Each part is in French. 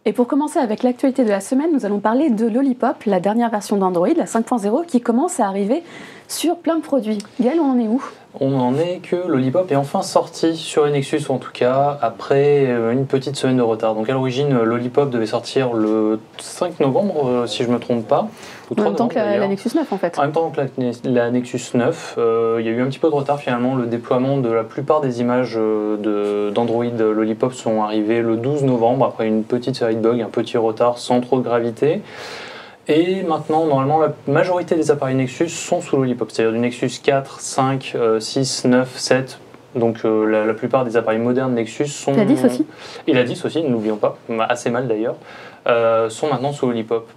Et pour commencer avec l'actualité de la semaine, nous allons parler de Lollipop, la dernière version d'Android, la 5.0, qui commence à arriver sur plein de produits. Gaël, on en est où ? On en est que Lollipop est enfin sorti sur les Nexus, en tout cas, après une petite semaine de retard. Donc à l'origine, Lollipop devait sortir le 5 novembre, si je ne me trompe pas. En même temps que la Nexus 9, en fait. En même temps que la Nexus 9, il y a eu un petit peu de retard finalement. Le déploiement de la plupart des images d'Android Lollipop sont arrivées le 12 novembre, après une petite série de bugs, un petit retard sans trop de gravité. Et maintenant, normalement, la majorité des appareils Nexus sont sous Lollipop, c'est-à-dire du Nexus 4, 5, 6, 9, 7. Donc la plupart des appareils modernes Nexus sont... La 10 aussi ? Et la 10 aussi, n'oublions pas, assez mal d'ailleurs, sont maintenant sous Lollipop.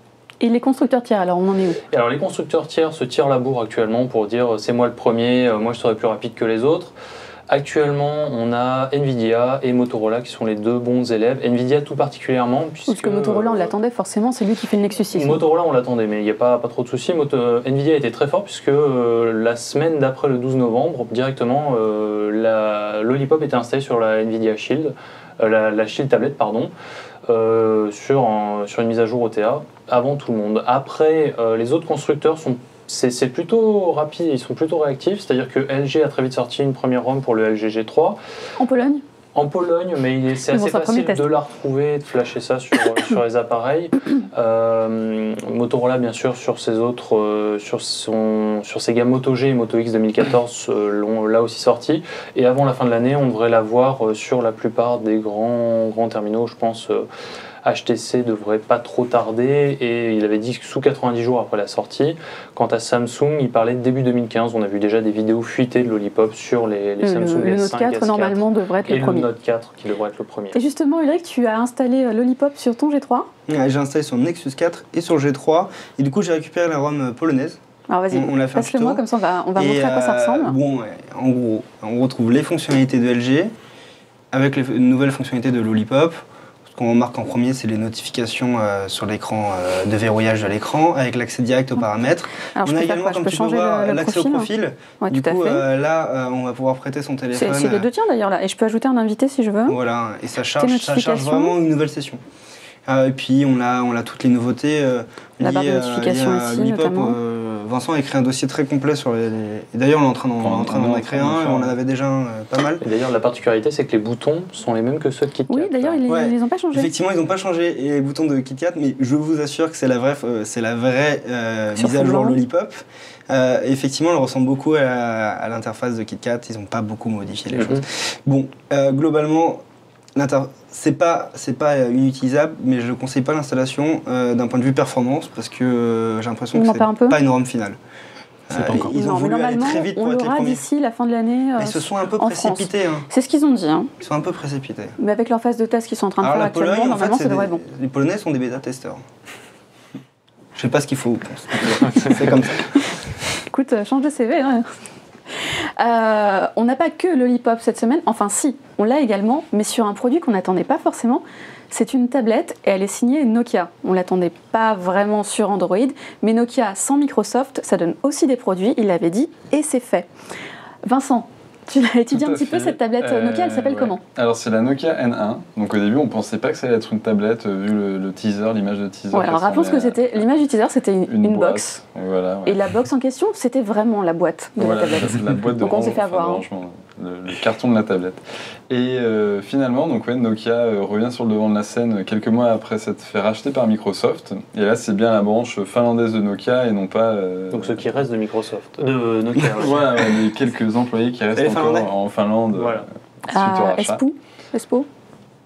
Et les constructeurs tiers, alors on en est où ? Et alors les constructeurs tiers se tirent la bourre actuellement pour dire c'est moi le premier, moi je serai plus rapide que les autres. Actuellement, on a Nvidia et Motorola qui sont les deux bons élèves. Nvidia tout particulièrement puisque... Parce que Motorola, on l'attendait forcément, c'est lui qui fait le Nexus 6. Motorola, on l'attendait, mais il n'y a pas trop de soucis. Nvidia était très fort puisque la semaine d'après le 12 novembre, directement, la Lollipop était installée sur la Nvidia Shield, la Shield tablette, pardon, sur une mise à jour OTA, avant tout le monde. Après, les autres constructeurs c'est plutôt rapide, ils sont plutôt réactifs, c'est-à-dire que LG a très vite sorti une première ROM pour le LG G3. En Pologne ? En Pologne, mais c'est assez facile de la retrouver, de flasher ça sur les appareils. Motorola, bien sûr, sur ses gammes Moto G et Moto X 2014, l'ont là aussi sorti. Et avant la fin de l'année, on devrait la voir sur la plupart des grands terminaux, je pense. HTC devrait pas trop tarder et il avait dit sous 90 jours après la sortie. Quant à Samsung, il parlait de début 2015. On a vu déjà des vidéos fuitées de Lollipop sur les Samsung le S5, Note 4 S4, normalement devrait être le premier. Et le Note 4 qui devrait être le premier. Et justement, Ulrich, tu as installé Lollipop sur ton G3 ? Ouais, j'ai installé sur le Nexus 4 et sur le G3 et du coup j'ai récupéré la ROM polonaise. Alors vas-y, passe-le-moi comme ça on va montrer à quoi ça ressemble. Bon, ouais, en gros, on retrouve les fonctionnalités de LG avec les nouvelles fonctionnalités de Lollipop. Ce qu'on remarque en premier, c'est les notifications sur l'écran de verrouillage de l'écran, avec l'accès direct aux paramètres. Alors, on a également, comme tu peux voir, l'accès au profil. Ouais, du coup, là, on va pouvoir prêter son téléphone. C'est les deux tiens d'ailleurs là, et je peux ajouter un invité si je veux. Voilà, et ça charge vraiment une nouvelle session. Et puis on a toutes les nouveautés la barre de notification aussi, notamment. Vincent a écrit un dossier très complet sur les... Et d'ailleurs, on est en train d'en écrire un, et on en avait déjà pas mal. Et d'ailleurs, la particularité, c'est que les boutons sont les mêmes que ceux de KitKat. Oui, d'ailleurs, ils les ont pas changés. Effectivement, ils n'ont pas changé les boutons de KitKat, mais je vous assure que c'est la vraie mise à jour Lollipop. Effectivement, elle ressemble beaucoup à l'interface de KitKat. Ils n'ont pas beaucoup modifié les choses. Bon, globalement... C'est pas inutilisable, mais je ne conseille pas l'installation d'un point de vue performance parce que j'ai l'impression que c'est pas une ROM finale. Ils ont voulu aller très vite pour être les premiers. D'ici la fin de l'année. Ils se sont un peu précipités. Hein. C'est ce qu'ils ont dit. Hein. Ils sont un peu précipités. Mais avec leur phase de test qu'ils sont en train de faire actuellement, Pologne, normalement, ça devrait être bon. Les Polonais sont des bêta-testeurs. Je sais pas ce qu'il faut. C'est comme ça. Écoute, change de CV. Hein. On n'a pas que Lollipop cette semaine, enfin si, on l'a également, mais sur un produit qu'on n'attendait pas forcément. C'est une tablette et elle est signée Nokia. On ne l'attendait pas vraiment sur Android, mais Nokia sans Microsoft, ça donne aussi des produits, il l'avait dit, et c'est fait. Vincent, tu l'as étudié un petit peu cette tablette Nokia, elle s'appelle comment ? Alors c'est la Nokia N1, donc au début on ne pensait pas que ça allait être une tablette vu le teaser, l'image de teaser. Ouais, alors rappelons ce que c'était, l'image du teaser c'était une box. Voilà, et la box en question c'était vraiment la boîte de la tablette. La boîte de donc on s'est fait avoir. Le carton de la tablette. Et finalement, donc, Nokia revient sur le devant de la scène quelques mois après s'être fait racheter par Microsoft. Et là, c'est bien la branche finlandaise de Nokia et non pas... Donc ceux qui restent de Microsoft, de Nokia. Voilà, les quelques employés qui restent encore en Finlande. Voilà. Espoo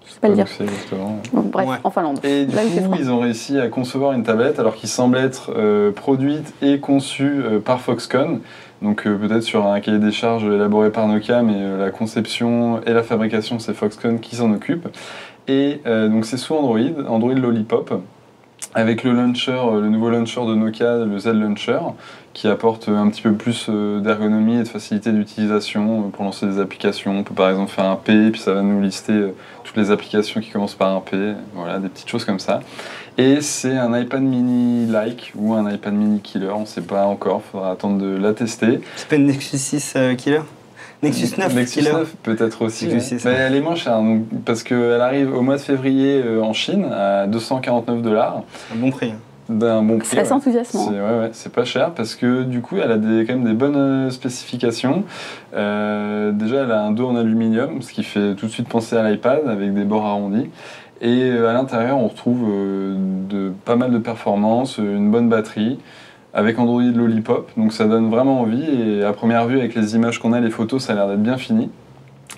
je sais pas le dire. Bon, bref, en Finlande. Et du coup, ils ont réussi à concevoir une tablette alors qu'ils semblent être produite et conçue par Foxconn. Donc peut-être sur un cahier des charges élaboré par Nokia, mais la conception et la fabrication, c'est Foxconn qui s'en occupe. Et donc c'est sous Android Lollipop, avec le nouveau launcher de Nokia, le Z Launcher, qui apporte un petit peu plus d'ergonomie et de facilité d'utilisation pour lancer des applications. On peut par exemple faire un P, puis ça va nous lister toutes les applications qui commencent par un P, voilà, des petites choses comme ça. Et c'est un iPad mini-like ou un iPad mini killer, on ne sait pas encore, il faudra attendre de la tester. C'est pas une Nexus 6 killer ? Nexus 9, Nexus killer. 9 peut-être aussi. C'est Ouais. aussi ça. Mais elle est moins chère donc, parce qu'elle arrive au mois de février en Chine à $249. Un bon prix. D'un bon prix. C'est assez enthousiasmant. C'est pas cher parce que du coup elle a quand même des bonnes spécifications. Déjà elle a un dos en aluminium, ce qui fait tout de suite penser à l'iPad avec des bords arrondis. Et à l'intérieur on retrouve pas mal de performances, une bonne batterie, avec Android Lollipop, donc ça donne vraiment envie. Et à première vue avec les images qu'on a, les photos, ça a l'air d'être bien fini.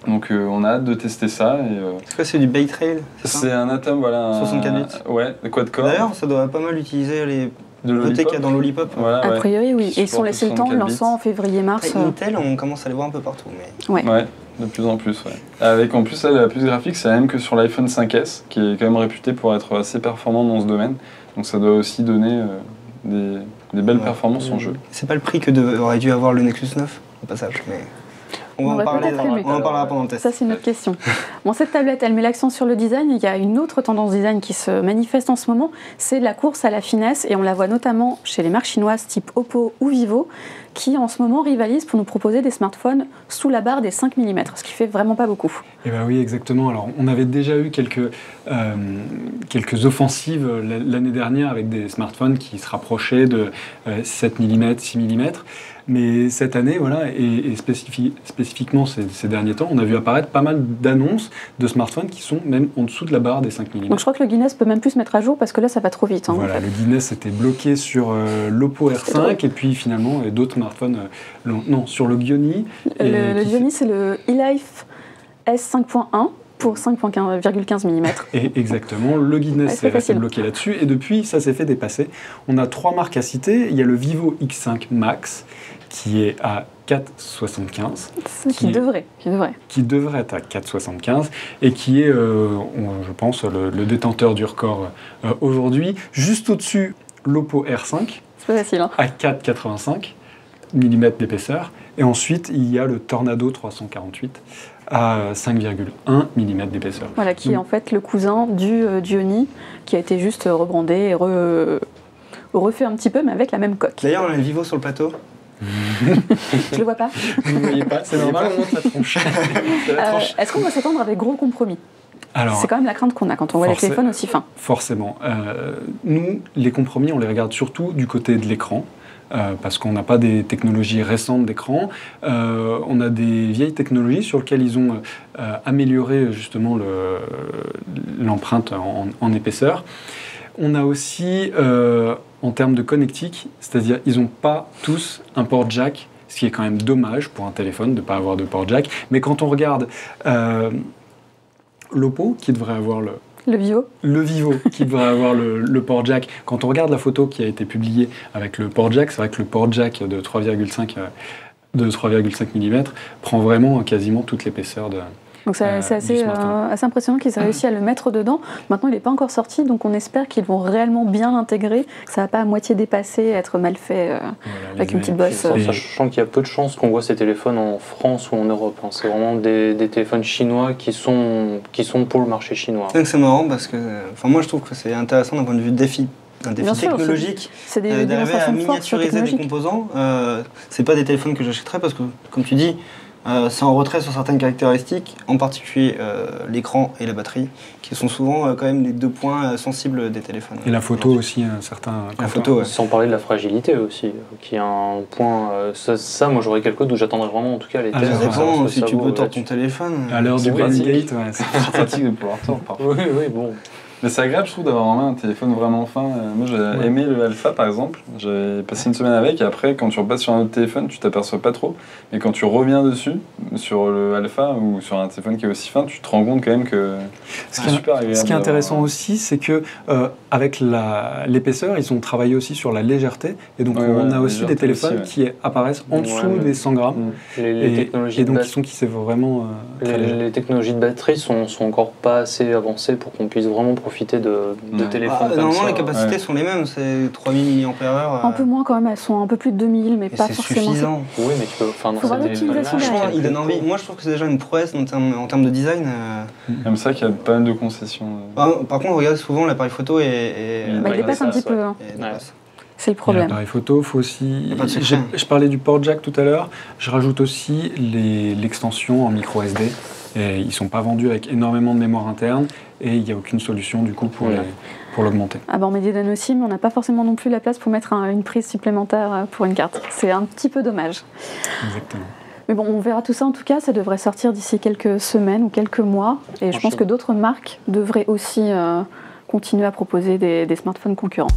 Donc on a hâte de tester ça. C'est quoi, c'est du Bay Trail? C'est un Atom, voilà. 64 bits. Ouais, quad-core. D'ailleurs, ça doit pas mal utiliser les de nouveautés qu'il y a dans Lollipop. Voilà, A priori, oui. Et ils sont Supporte laissés le temps de 64 lancer en février-mars. Après, Intel, on commence à les voir un peu partout. Mais... Ouais, de plus en plus, ouais. Avec en plus, la puce graphique, c'est la même que sur l'iPhone 5S, qui est quand même réputé pour être assez performant dans ce domaine. Donc ça doit aussi donner des belles performances en jeu. C'est pas le prix que aurait dû avoir le Nexus 9, au passage. Mais... On en parlera pendant le test. Ça, c'est une autre question. Bon, cette tablette, elle met l'accent sur le design. Il y a une autre tendance design qui se manifeste en ce moment, c'est la course à la finesse. Et on la voit notamment chez les marques chinoises type Oppo ou Vivo, qui en ce moment rivalisent pour nous proposer des smartphones sous la barre des 5 mm, ce qui fait vraiment pas beaucoup. Eh bien oui, exactement. Alors, on avait déjà eu quelques offensives l'année dernière avec des smartphones qui se rapprochaient de 7 mm, 6 mm. Mais cette année, voilà, et spécifiquement ces derniers temps, on a vu apparaître pas mal d'annonces de smartphones qui sont même en dessous de la barre des 5 mm. Donc je crois que le Guinness peut même plus se mettre à jour parce que là, ça va trop vite. Voilà, le Guinness était bloqué sur l'Oppo R5 et puis finalement d'autres smartphones, sur le Gioni. Le Gioni, c'est le eLife S5.1. Pour 5,15 mm. Et exactement, le Guinness est resté bloqué là-dessus et depuis ça s'est fait dépasser. On a 3 marques à citer, il y a le Vivo X5 Max qui est à 4,75. Qui devrait être à 4,75 et qui est, je pense, le détenteur du record aujourd'hui. Juste au-dessus, l'Oppo R5 c'est pas facile, hein. À 4,85 mm d'épaisseur. Et ensuite, il y a le Tornado 348 à 5,1 mm d'épaisseur. Voilà, qui est en fait le cousin du Gioni, qui a été juste rebrandé et refait un petit peu, mais avec la même coque. D'ailleurs, on a le Vivo sur le plateau. Je le vois pas. Vous ne voyez pas, c'est normal, on monte la tronche. Est-ce qu'on va s'attendre avec gros compromis? Alors, c'est quand même la crainte qu'on a quand on voit les téléphones aussi fins. Forcément. Nous, les compromis, on les regarde surtout du côté de l'écran. Parce qu'on n'a pas des technologies récentes d'écran, on a des vieilles technologies sur lesquelles ils ont amélioré justement l'empreinte en épaisseur. On a aussi, en termes de connectique, c'est-à-dire ils n'ont pas tous un port jack, ce qui est quand même dommage pour un téléphone de ne pas avoir de port jack. Mais quand on regarde l'Oppo, qui devrait avoir le Vivo qui devrait avoir le port jack. Quand on regarde la photo qui a été publiée avec le port jack, c'est vrai que le port jack de 3,5 mm prend vraiment quasiment toute l'épaisseur de. Donc c'est assez impressionnant qu'ils aient réussi à le mettre dedans. Maintenant, il n'est pas encore sorti, donc on espère qu'ils vont réellement bien l'intégrer, que ça ne va pas à moitié dépasser, être mal fait avec une petite bosse. Sachant qu'il y a peu de chances qu'on voit ces téléphones en France ou en Europe. Hein. C'est vraiment des téléphones chinois qui sont pour le marché chinois. C'est marrant parce que moi je trouve que c'est intéressant d'un point de vue défi technologique, d'arriver à miniaturiser des composants. C'est pas des téléphones que j'achèterais parce que, comme tu dis, c'est en retrait sur certaines caractéristiques, en particulier l'écran et la batterie, qui sont souvent quand même les 2 points sensibles des téléphones. Et la photo aussi, certains. La photo, ouais. Sans parler de la fragilité aussi, qui est un point. Ça, moi j'aurais quelques doutes, j'attendrai vraiment en tout cas les tests. Ça dépend si tu peux tordre ton téléphone. À l'heure du Gate, c'est pratique de pouvoir tordre parfois. Oui, bon. Mais c'est agréable, je trouve, d'avoir en main un téléphone vraiment fin. Moi, j'ai aimé le Alpha, par exemple. J'ai passé une semaine avec, et après, quand tu repasses sur un autre téléphone, tu t'aperçois pas trop. Mais quand tu reviens dessus, sur le Alpha ou sur un téléphone qui est aussi fin, tu te rends compte quand même que c'est super agréable. Ce qui est intéressant aussi, c'est que avec l'épaisseur, ils ont travaillé aussi sur la légèreté. Et donc, on a aussi des téléphones qui apparaissent en dessous des 100 grammes. Et donc, qui sont vraiment très légers. Les technologies de batterie sont encore pas assez avancées pour qu'on puisse vraiment profiter de téléphones comme normalement, ça. les capacités sont les mêmes, c'est 3000 mAh. Un peu moins quand même, elles sont un peu plus de 2000, mais pas forcément. C'est suffisant. Oui, mais tu peux. Enfin, faut voir l'optimisation derrière. Il donne envie. Moi, je trouve que c'est déjà une prouesse en termes de design. Comme ça qu'il y a pas mal de concessions. Par contre, regarde souvent l'appareil photo il dépasse un petit peu. C'est le problème. L'appareil photo, faut aussi. a pas de secret. Je parlais du port jack tout à l'heure. Je rajoute aussi l'extension en micro SD. Et ils ne sont pas vendus avec énormément de mémoire interne et il n'y a aucune solution du coup pour l'augmenter. Ah ben, on met des nano SIM, on n'a pas forcément non plus la place pour mettre une prise supplémentaire pour une carte. C'est un petit peu dommage. Exactement. Mais bon, on verra tout ça en tout cas, ça devrait sortir d'ici quelques semaines ou quelques mois. Et je pense que d'autres marques devraient aussi continuer à proposer des smartphones concurrents.